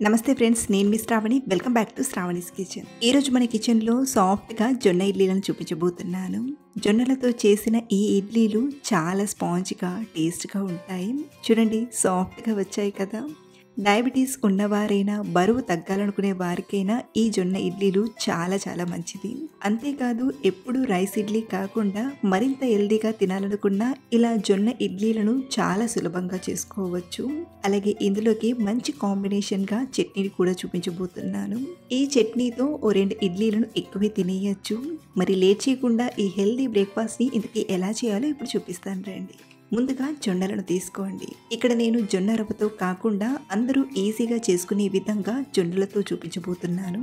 నమస్తే ఫ్రెండ్స్, నేను మీ Sravani. Welcome back to Sravani's kitchen. ఈరోజు మన కిచెన్లో సాఫ్ట్గా జొన్న ఇడ్లీలను చూపించబోతున్నాను. జొన్నలతో చేసిన ఈ ఇడ్లీలు చాలా స్పాంజ్గా టేస్ట్గా ఉంటాయి. చూడండి, సాఫ్ట్గా వచ్చాయి కదా. డయాబెటీస్ ఉన్నవారైనా, బరువు తగ్గాలనుకునే వారికైనా ఈ జొన్న ఇడ్లీలు చాలా చాలా మంచిది. అంతేకాదు, ఎప్పుడు రైస్ ఇడ్లీ కాకుండా మరింత హెల్దీగా తినాలనుకున్నా ఇలా జొన్న ఇడ్లీలను చాలా సులభంగా చేసుకోవచ్చు. అలాగే ఇందులోకి మంచి కాంబినేషన్గా చట్నీని కూడా చూపించబోతున్నాను. ఈ చట్నీతో ఓ 2 ఇడ్లీలను ఎక్కువే తినేయచ్చు. మరి లేట్ చేయకుండా ఈ హెల్దీ బ్రేక్ఫాస్ట్ని ఇంతకీ ఎలా చేయాలో ఇప్పుడు చూపిస్తాను రండి. ముందుగా జొన్నలను తీసుకోండి. ఇక్కడ నేను జొన్న రవ్వతో కాకుండా అందరూ ఈజీగా చేసుకునే విధంగా జొన్నలతో చూపించబోతున్నాను.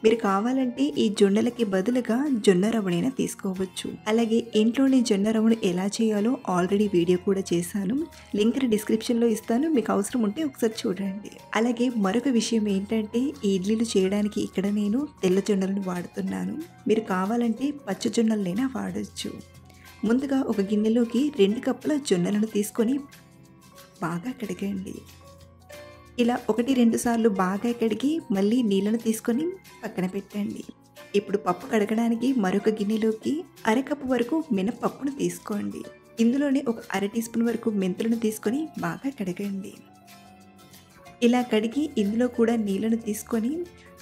మీరు కావాలంటే ఈ జొన్నలకి బదులుగా జొన్న రవ్వనైనా తీసుకోవచ్చు. అలాగే ఇంట్లోనే జొన్న రవ్వను ఎలా చేయాలో ఆల్రెడీ వీడియో కూడా చేశాను. లింక్ డిస్క్రిప్షన్లో ఇస్తాను, మీకు అవసరం ఉంటే ఒకసారి చూడండి. అలాగే మరొక విషయం ఏంటంటే, ఈ ఇడ్లీలు చేయడానికి ఇక్కడ నేను తెల్ల జొన్నలను వాడుతున్నాను. మీరు కావాలంటే పచ్చ జొన్నలనైనా వాడచ్చు. ముందుగా ఒక గిన్నెలోకి 2 కప్పుల జొన్నలను తీసుకొని బాగా కడగండి. ఇలా 1-2 సార్లు బాగా కడిగి మళ్ళీ నీళ్ళను తీసుకొని పక్కన పెట్టండి. ఇప్పుడు పప్పు కడగడానికి మరొక గిన్నెలోకి 1/2 కప్పు వరకు మినపప్పును తీసుకోండి. ఇందులోనే ఒక 1/2 టీ స్పూన్ వరకు మెంతులను తీసుకొని బాగా కడగండి. ఇలా కడిగి ఇందులో కూడా నీళ్ళను తీసుకొని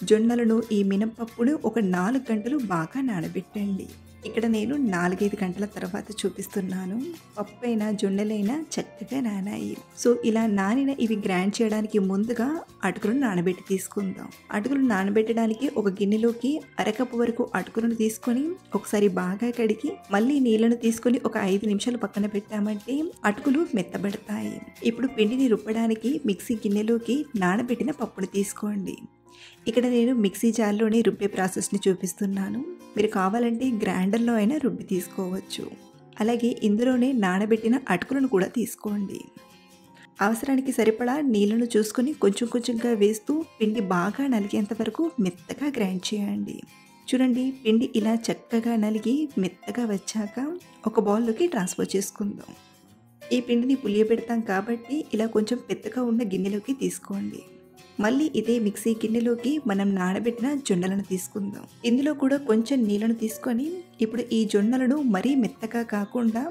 జొన్నలను, ఈ మినపప్పును ఒక 4 గంటలు బాగా నానబెట్టండి. ఇక్కడ నేను 4-5 గంటల తర్వాత చూపిస్తున్నాను. పప్పు అయినా జొన్నలైనా చక్కగా నానాయి. సో ఇలా నానిన ఇవి గ్రైండ్ చేయడానికి ముందుగా అటుకులను నానబెట్టి తీసుకుందాం. అటుకులు నానబెట్టడానికి ఒక గిన్నెలోకి 1/2 కప్పు వరకు అటుకులను తీసుకొని ఒకసారి బాగా కడిగి మళ్ళీ నీళ్ళను తీసుకొని ఒక 5 నిమిషాలు పక్కన పెట్టామంటే అటుకులు మెత్తబడతాయి. ఇప్పుడు పిండిని రుబ్బడానికి మిక్సీ గిన్నెలోకి నానబెట్టిన పప్పును తీసుకోండి. ఇక్కడ నేను మిక్సీ జార్లోనే రుబ్బే ప్రాసెస్ని చూపిస్తున్నాను. మీరు కావాలంటే గ్రైండర్లో అయినా రుబ్బి తీసుకోవచ్చు. అలాగే ఇందులోనే నానబెట్టిన అటుకులను కూడా తీసుకోండి. అవసరానికి సరిపడా నీళ్ళను చూసుకొని కొంచెం కొంచెంగా వేస్తూ పిండి బాగా నలిగేంత వరకు మెత్తగా గ్రైండ్ చేయండి. చూడండి, పిండి ఇలా చక్కగా నలిగి మెత్తగా వచ్చాక ఒక బౌల్లోకి ట్రాన్స్ఫర్ చేసుకుందాం. ఈ పిండిని పులియబెడతాం కాబట్టి ఇలా కొంచెం పెద్దగా ఉన్న గిన్నెలోకి తీసుకోండి. మళ్ళీ ఇదే మిక్సీ గిన్నెలోకి మనం నానబెట్టిన జొన్నలను తీసుకుందాం. ఇందులో కూడా కొంచెం నీళ్ళను తీసుకొని ఇప్పుడు ఈ జొన్నలను మరీ మెత్తగా కాకుండా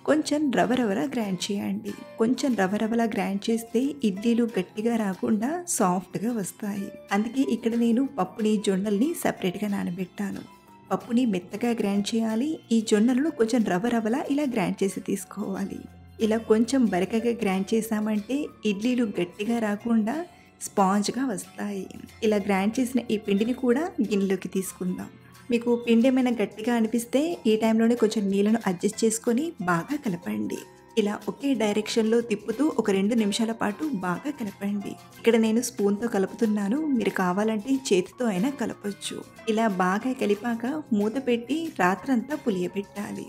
కొంచెం రవరవలా గ్రైండ్ చేయండి. కొంచెం రవరవలా గ్రైండ్ చేస్తే ఇడ్లీలు గట్టిగా రాకుండా సాఫ్ట్గా వస్తాయి. అందుకే ఇక్కడ నేను పప్పుని, జొన్నల్ని సపరేట్గా నానబెట్టాను. పప్పుని మెత్తగా గ్రైండ్ చేయాలి. ఈ జొన్నలను కొంచెం రవరవలా ఇలా గ్రైండ్ చేసి తీసుకోవాలి. ఇలా కొంచెం బరకగా గ్రైండ్ చేసామంటే ఇడ్లీలు గట్టిగా రాకుండా స్పాంజ్గా వస్తాయి. ఇలా గ్రైండ్ చేసిన ఈ పిండిని కూడా గిన్నెలోకి తీసుకుందాం. మీకు పిండి ఏమైనా గట్టిగా అనిపిస్తే ఈ టైంలోనే కొంచెం నీళ్ళను అడ్జస్ట్ చేసుకొని బాగా కలపండి. ఇలా ఒకే డైరెక్షన్లో తిప్పుతూ ఒక 2 నిమిషాల పాటు బాగా కలపండి. ఇక్కడ నేను స్పూన్తో కలుపుతున్నాను, మీరు కావాలంటే చేతితో అయినా కలపచ్చు. ఇలా బాగా కలిపాక మూత పెట్టి రాత్రంతా పులియబెట్టాలి.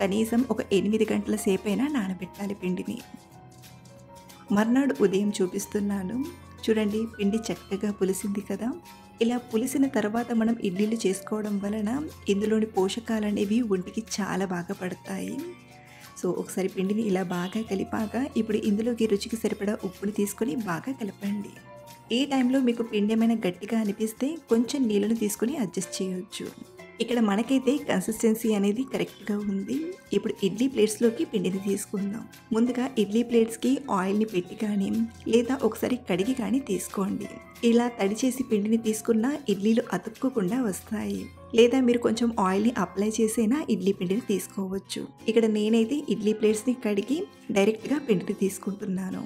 కనీసం ఒక 8 గంటల సేపైనా నానబెట్టాలి పిండిని. మర్నాడు ఉదయం చూపిస్తున్నాను. చూడండి, పిండి చక్కగా పులిసింది కదా. ఇలా పులిసిన తర్వాత మనం ఇడ్లీలు చేసుకోవడం వలన ఇందులోని పోషకాలు అనేవి ఒంటికి చాలా బాగా పడతాయి. సో ఒకసారి పిండిని ఇలా బాగా కలిపాక ఇప్పుడు ఇందులోకి రుచికి సరిపడా ఉప్పుని తీసుకొని బాగా కలపండి. ఈ టైంలో మీకు పిండి ఏమైనా గట్టిగా అనిపిస్తే కొంచెం నీళ్ళను తీసుకొని అడ్జస్ట్ చేయొచ్చు. ఇక్కడ మనకైతే కన్సిస్టెన్సీ అనేది కరెక్ట్గా ఉంది. ఇప్పుడు ఇడ్లీ ప్లేట్స్లోకి పిండిని తీసుకుందాం. ముందుగా ఇడ్లీ ప్లేట్స్కి ఆయిల్ని పెట్టి కానీ లేదా ఒకసారి కడిగి కానీ తీసుకోండి. ఇలా తడి చేసి పిండిని తీసుకున్న ఇడ్లీలు అతుక్కోకుండా వస్తాయి. లేదా మీరు కొంచెం ఆయిల్ని అప్లై చేసైనా ఇడ్లీ పిండిని తీసుకోవచ్చు. ఇక్కడ నేనైతే ఇడ్లీ ప్లేట్స్ని కడిగి డైరెక్ట్గా పిండిని తీసుకుంటున్నాను.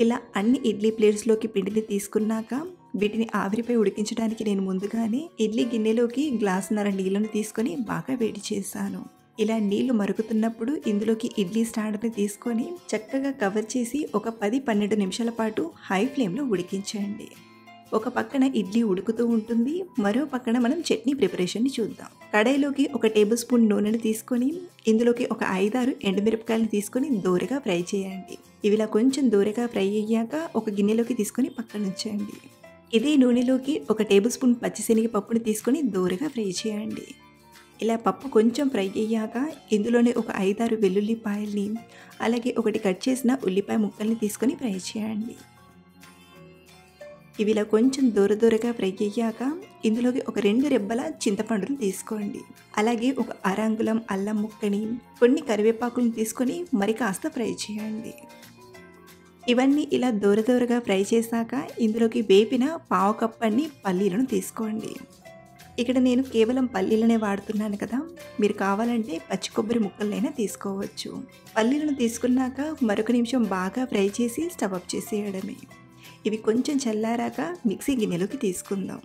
ఇలా అన్ని ఇడ్లీ ప్లేట్స్లోకి పిండిని తీసుకున్నాక వీటిని ఆవిరిపై ఉడికించడానికి నేను ముందుగానే ఇడ్లీ గిన్నెలోకి గ్లాసున్నర నీళ్ళను తీసుకొని బాగా వేడి చేశాను. ఇలా నీళ్లు మరుగుతున్నప్పుడు ఇందులోకి ఇడ్లీ స్టాండ్ని తీసుకొని చక్కగా కవర్ చేసి ఒక 10-12 నిమిషాల పాటు హై ఫ్లేమ్లో ఉడికించండి. ఒక పక్కన ఇడ్లీ ఉడుకుతూ ఉంటుంది, మరో పక్కన మనం చట్నీ ప్రిపరేషన్ని చూద్దాం. కడాయిలోకి ఒక టేబుల్ స్పూన్ నూనెను తీసుకొని ఇందులోకి ఒక 5-6 ఎండుమిరపకాయలను తీసుకొని దోరగా ఫ్రై చేయండి. ఇవిలా కొంచెం దోరగా ఫ్రై అయ్యాక ఒక గిన్నెలోకి తీసుకొని పక్కన ఉంచండి. ఇదే నూనెలోకి ఒక టేబుల్ స్పూన్ పచ్చిశనగపప్పుని తీసుకొని దోరగా ఫ్రై చేయండి. ఇలా పప్పు కొంచెం ఫ్రై అయ్యాక ఇందులోనే ఒక 5-6 వెల్లుల్లిపాయల్ని అలాగే ఒకటి కట్ చేసిన ఉల్లిపాయ ముక్కల్ని తీసుకొని ఫ్రై చేయండి. ఇవి ఇలా కొంచెం దూరగా ఫ్రై అయ్యాక ఇందులోకి ఒక 2 రెబ్బల చింతపండుని తీసుకోండి. అలాగే ఒక అరంగుళం అల్లం ముక్కని, కొన్ని కరివేపాకులను తీసుకొని మరి కాస్త ఫ్రై చేయండి. ఇవన్నీ ఇలా దూరగా ఫ్రై చేశాక ఇందులోకి వేపిన పావు కప్పన్ని పల్లీలను తీసుకోండి. ఇక్కడ నేను కేవలం పల్లీలనే వాడుతున్నాను కదా, మీరు కావాలంటే పచ్చి కొబ్బరి ముక్కలైనా తీసుకోవచ్చు. పల్లీలను తీసుకున్నాక మరొక నిమిషం బాగా ఫ్రై చేసి స్టవ్ ఆఫ్ చేసేయడమే. ఇవి కొంచెం చల్లారాక మిక్సీ గిన్నెలోకి తీసుకుందాం.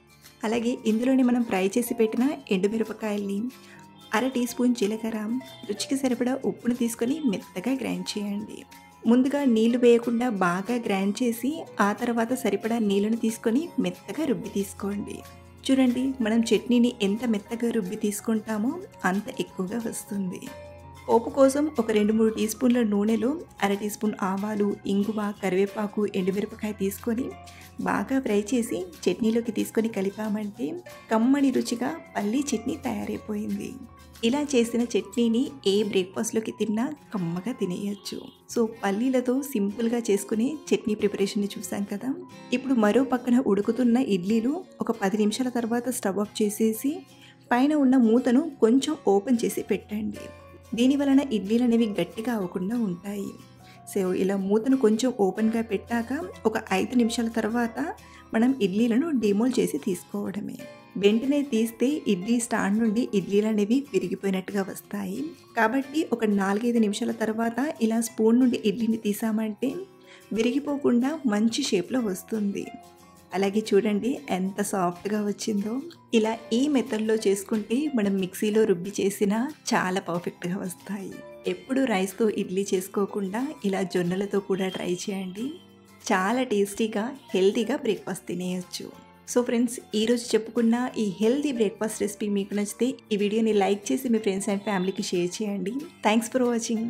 అలాగే ఇందులోనే మనం ఫ్రై చేసి పెట్టిన ఎండుమిరపకాయల్ని, 1/2 టీ స్పూన్ జీలకర్ర, రుచికి సరిపడా ఉప్పును తీసుకొని మెత్తగా గ్రైండ్ చేయండి. ముందుగా నీళ్లు వేయకుండా బాగా గ్రైండ్ చేసి ఆ తర్వాత సరిపడా నీళ్ళను తీసుకొని మెత్తగా రుబ్బి తీసుకోండి. చూడండి, మనం చట్నీని ఎంత మెత్తగా రుబ్బి తీసుకుంటామో అంత ఎక్కువగా వస్తుంది. పోపు కోసం ఒక 2-3 టీ స్పూన్ల నూనెలో 1/2 టీ స్పూన్ ఆవాలు, ఇంగువ, కరివేపాకు, ఎండుమిరపకాయ తీసుకొని బాగా ఫ్రై చేసి చట్నీలోకి తీసుకొని కలిపామంటే కమ్మని రుచిగా పల్లీ చట్నీ తయారైపోయింది. ఇలా చేసిన చట్నీని ఏ బ్రేక్ఫాస్ట్లోకి తిన్నా కమ్మగా తినేయచ్చు. సో పల్లీలతో సింపుల్గా చేసుకునే చట్నీ ప్రిపరేషన్ని చూసాం కదా. ఇప్పుడు మరో పక్కన ఉడుకుతున్న ఇడ్లీలు ఒక 10 నిమిషాల తర్వాత స్టవ్ ఆఫ్ చేసేసి పైన ఉన్న మూతను కొంచెం ఓపెన్ చేసి పెట్టండి. దీని వలన ఇడ్లీలు అనేవి గట్టిగా అవ్వకుండా ఉంటాయి. సో ఇలా మూతను కొంచెం ఓపెన్గా పెట్టాక ఒక 5 నిమిషాల తర్వాత మనం ఇడ్లీలను డిమోల్డ్ చేసి తీసుకోవడమే. వెంటనే తీస్తే ఇడ్లీ స్టాండ్ నుండి ఇడ్లీలు అనేవి విరిగిపోయినట్టుగా వస్తాయి. కాబట్టి ఒక 4-5 నిమిషాల తర్వాత ఇలా స్పూన్ నుండి ఇడ్లీని తీసామంటే విరిగిపోకుండా మంచి షేప్లో వస్తుంది. అలాగే చూడండి ఎంత సాఫ్ట్గా వచ్చిందో. ఇలా ఈ మెథడ్లో చేసుకుంటే మనం మిక్సీలో రుబ్బి చేసినా చాలా పర్ఫెక్ట్గా వస్తాయి. ఎప్పుడు రైస్తో ఇడ్లీ చేసుకోకుండా ఇలా జొన్నలతో కూడా ట్రై చేయండి. చాలా టేస్టీగా హెల్తీగా బ్రేక్ఫాస్ట్ తినేయచ్చు. సో ఫ్రెండ్స్, ఈరోజు చెప్పుకున్న ఈ హెల్తీ బ్రేక్ఫాస్ట్ రెసిపీ మీకు నచ్చితే ఈ వీడియోని లైక్ చేసి మీ ఫ్రెండ్స్ అండ్ ఫ్యామిలీకి షేర్ చేయండి. Thanks for watching.